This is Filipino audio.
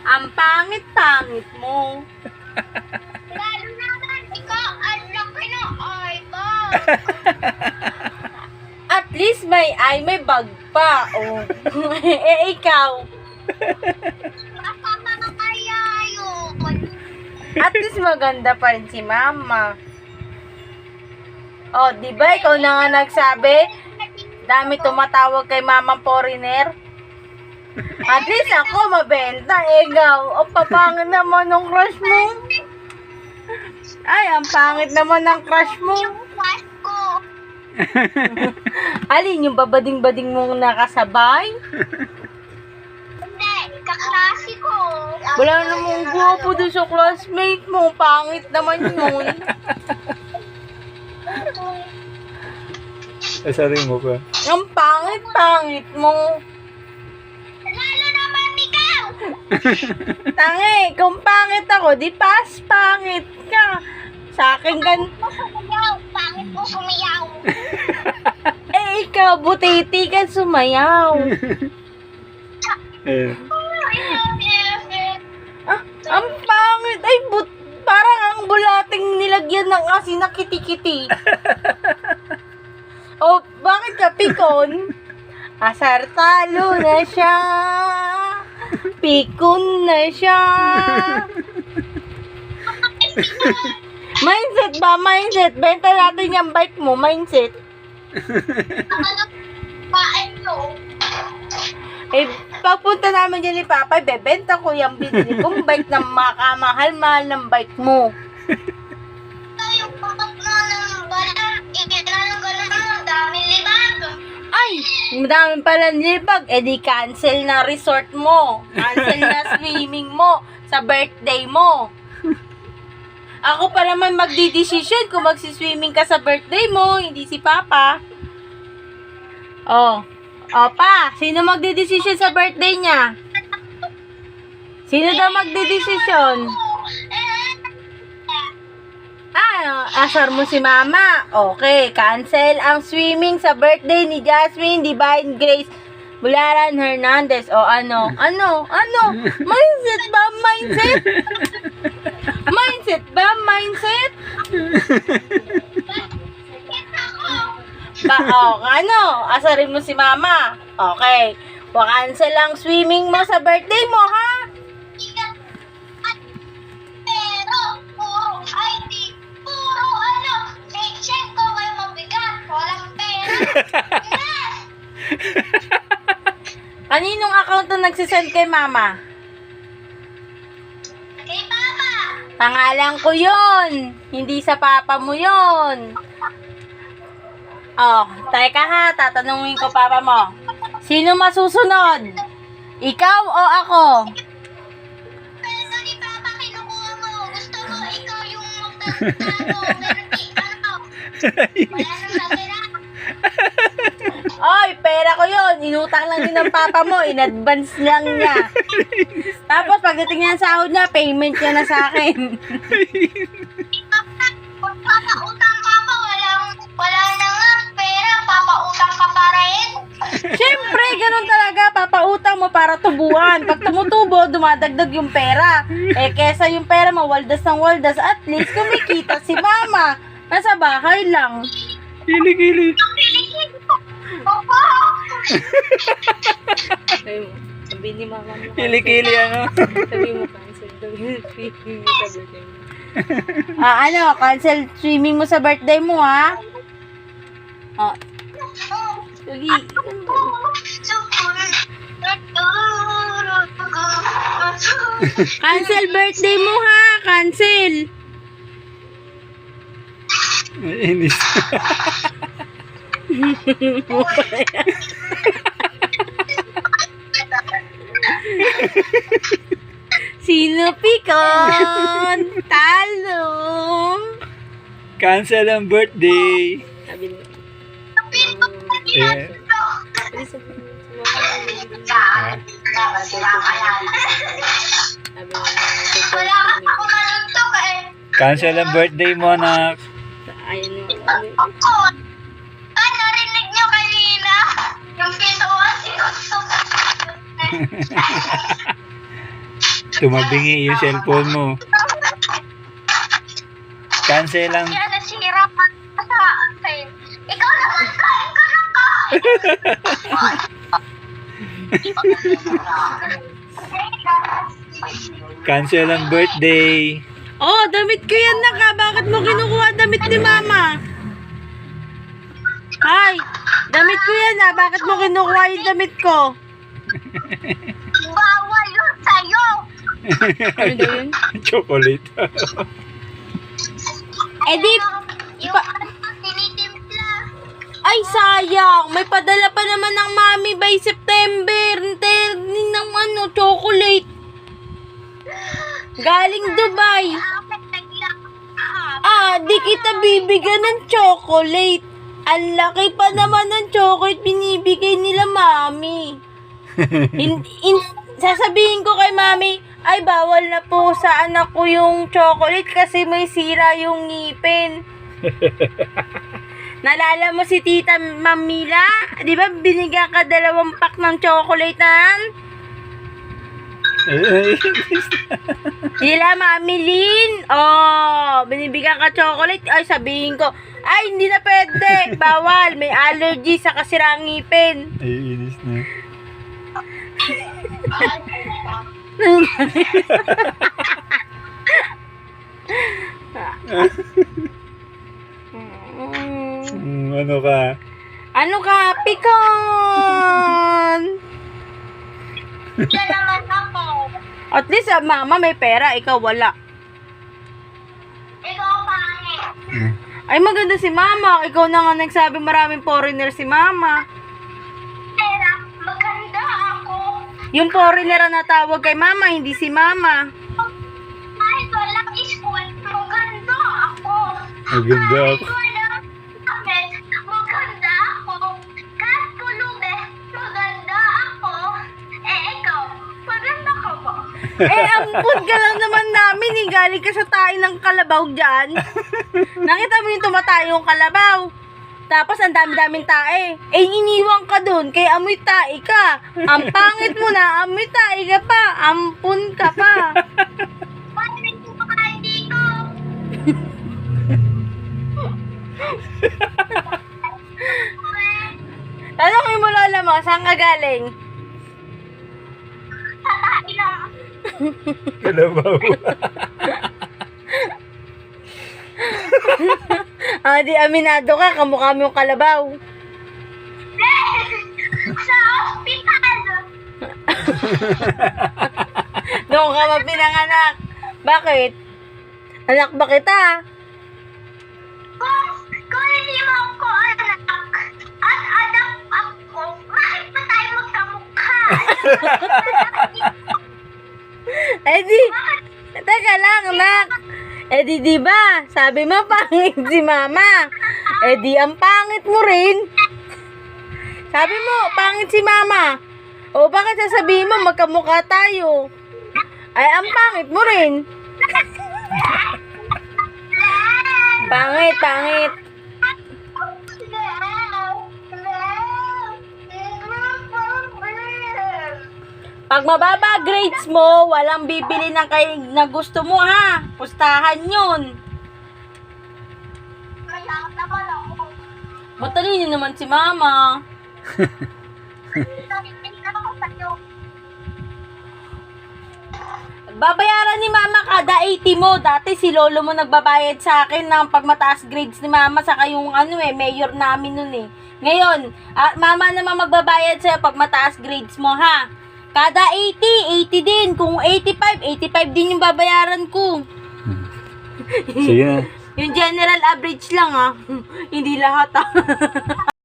Ang pangit-pangit mo. Lalo naman, ikaw, ang laki ng eyeball. At least may eye, may bag pa. Oh. Eh, ikaw. Masama na kaya yun. At least maganda pa rin si mama. Oh, di ba ikaw na nga nagsabi? Dami tumatawag kay mama foreigner. At least ako mabenta. Ikaw, ang papangit naman ng crush mo. Ay, ang pangit naman ng crush mo. Yung wife ko. Alin, yung babading-bading mong nakasabay? Hindi, kaklase ko. Wala namang guwapo doon sa classmate mo. Pangit naman yun. Sorry mo pa. Ang pangit-pangit mo. Lalo naman ikaw. Tangi, kung pangit ako, di pas pangit ka. Sa akin Sumayaw. Pangit mo sumayaw. eh ikaw, butiti ka sumayaw. Eh, Ah, ang pangit. Ay, parang ang bulating nilagyan ng asin na kiti-kiti. Oh, bakit ka pikon? Asar talo na siya. Pikon na siya. Mindset ba? Mindset. Benta natin yung bike mo. Mindset. Ano? Paano yun? Eh, pagpunta namin dyan ni Papa, bebenta ko yung binili kong bike na makamahal-mahal ng bike mo. Yung patok mo ng balat. Ikinanong ka naman. Ang daming libag. Ay, madami pala nilibag. Eh di cancel na resort mo. Cancel na swimming mo sa birthday mo. Ako pa naman magdidesisyon kung magsiswimming ka sa birthday mo, hindi si Papa. Oh. O pa, sino magdidesisyon sa birthday niya? Sino daw magdidesisyon? Asar mo si Mama. Okay, cancel ang swimming sa birthday ni Jasmine Divine Grace Bularan Hernandez. O ano? Mindset ba? Mindset? Mindset ba? Mindset? Asarin mo si Mama. Okay. Cancel ang swimming mo sa birthday mo, ha? Pero, puro ID, puro ano, paycheck ko ay mabigat, walang pera. Yes! Kaninong account na nagsisend kay Mama? Kay Papa, Pangalan ko yon. Hindi sa Papa mo yon. Oh, teka ha, tatanungin ko Papa mo. Sino masusunod? Ikaw o ako? pero ni Papa kinukuha mo, gusto mo ikaw yung magtatalo, pero di ano, wala nang natira. Oy, pera ko yon. Inutang lang din ng Papa mo. In-advance lang niya. Tapos pagdating niya sa sahod niya, payment niya na sa akin. Papa, kung papautang ka pa, wala na nga pera, papautang ka pa rin. Siyempre, ganun talaga. Papautang mo para tubuan. Pag tumutubo, dumadagdag yung pera. Eh, kesa yung pera mo, waldas ng waldas, at least kumikita si Mama. Nasa bahay lang. Kilig-kilig. Papa! Sabi ni Mama mo. Kilig-kilig ano? Sabi mo, cancel daw yung swimming mo sa birthday mo. Cancel swimming mo sa birthday mo, ha? Oh, sige. Cancel birthday mo, ha? Cancel. Inis. Sino pikon? Talo. Cancel ang birthday. Sabi mo. Eh, Wala ka ako manuntok eh. cancel ang birthday mo, anak. Ayun mo. Narinig niyo kanina? Yung pintuan, sinuntok. Tumabingi yung cellphone mo. Cancel lang. Kaya nasira ka sa akin. Ikaw naman, kain ka na kain. Cancel ang birthday. Oh, damit ko yan na ka. Bakit mo kinukuha damit ni mama? Ay, damit ko yan na. Bakit mo kinukuha yung damit ko? Bawal yun sa'yo. Ano ba yun? Chocolate. Eh di, Yung tinitimpla. ay sayang. May padala pa naman ng mami by September. Ng ano, chocolate. Galing Dubai. Akin naglang. Di kita bibigyan ng chocolate. Ang laki pa naman ng chocolate binibigay nila mami. Sasabihin ko kay mami, ay bawal na po sa anak ko yung chocolate kasi may sira yung ngipin. Nalala mo si Tita Mamila? Di ba binigyan ka 2 pack ng chocolate nan? Sila Mami Lynn. Oh, binibigyan ka chocolate. Ay, sabihin ko, ay, hindi na pwede. Bawal. May allergy sa kasirang ngipin. Ay, inis na. Ano ka? Ano ka? Pikon! Yan naman ako. At least, mama may pera. Ikaw wala. Ikaw pangit. Ay, maganda si mama. Ikaw na nga nagsabi maraming foreigner si mama. Pero maganda ako. Yung foreigner ang natawag kay mama, hindi si mama. Kahit walang school, maganda ako. Maganda ako. Kahit walang sakit, maganda ako. Kahit pulubi, maganda ako. Eh, ikaw, maganda ka ba? Eh, ampun ka lang naman namin. Eh. Galing ka sa tayo ng kalabaw dyan. Nakita mo yung tumatayong kalabaw. Tapos, ang dami-daming tae. Eh, iniwang ka dun. Kaya amoy tae ka. Ang pangit mo na, amoy tae ka pa. Ampun ka pa. Bakit hindi ko kain dito? Tanongin mo lola mo, saan ka galing? Sa tayo ng... Kalabaw. Di aminado ka, kamukha mo yung kalabaw. Sa ospital. Doon ka ba pinanganak? Bakit? Anak ba kita? Kung hindi mo ako anak, at anak ako, bakit ba tayo magkamukha? Eh di, teka lang, anak. Eh di ba? Sabi mo, pangit si mama. Eh di, ang pangit mo rin. Sabi mo, pangit si mama. O bakit sasabihin mo, magkamukha tayo? Ay, ang pangit mo rin. Pangit, pangit. Pag mababa grades mo, walang bibili ng kay na gusto mo ha. Pustahan yun. Kaya naman ako. Matalino naman si mama. Nagtitingnan ako sa'yo. Babayaran ni mama kada 80 mo. Dati si lolo mo nagbabayad sa akin ng pag mataas grades ni mama saka yung mayor namin nun eh. Ngayon, mama naman magbabayad sa'yo pag mataas grades mo ha. Kada 80 din. Kung 85 din yung babayaran ko. Sige na. Yung general average lang ha. Hindi lahat ha.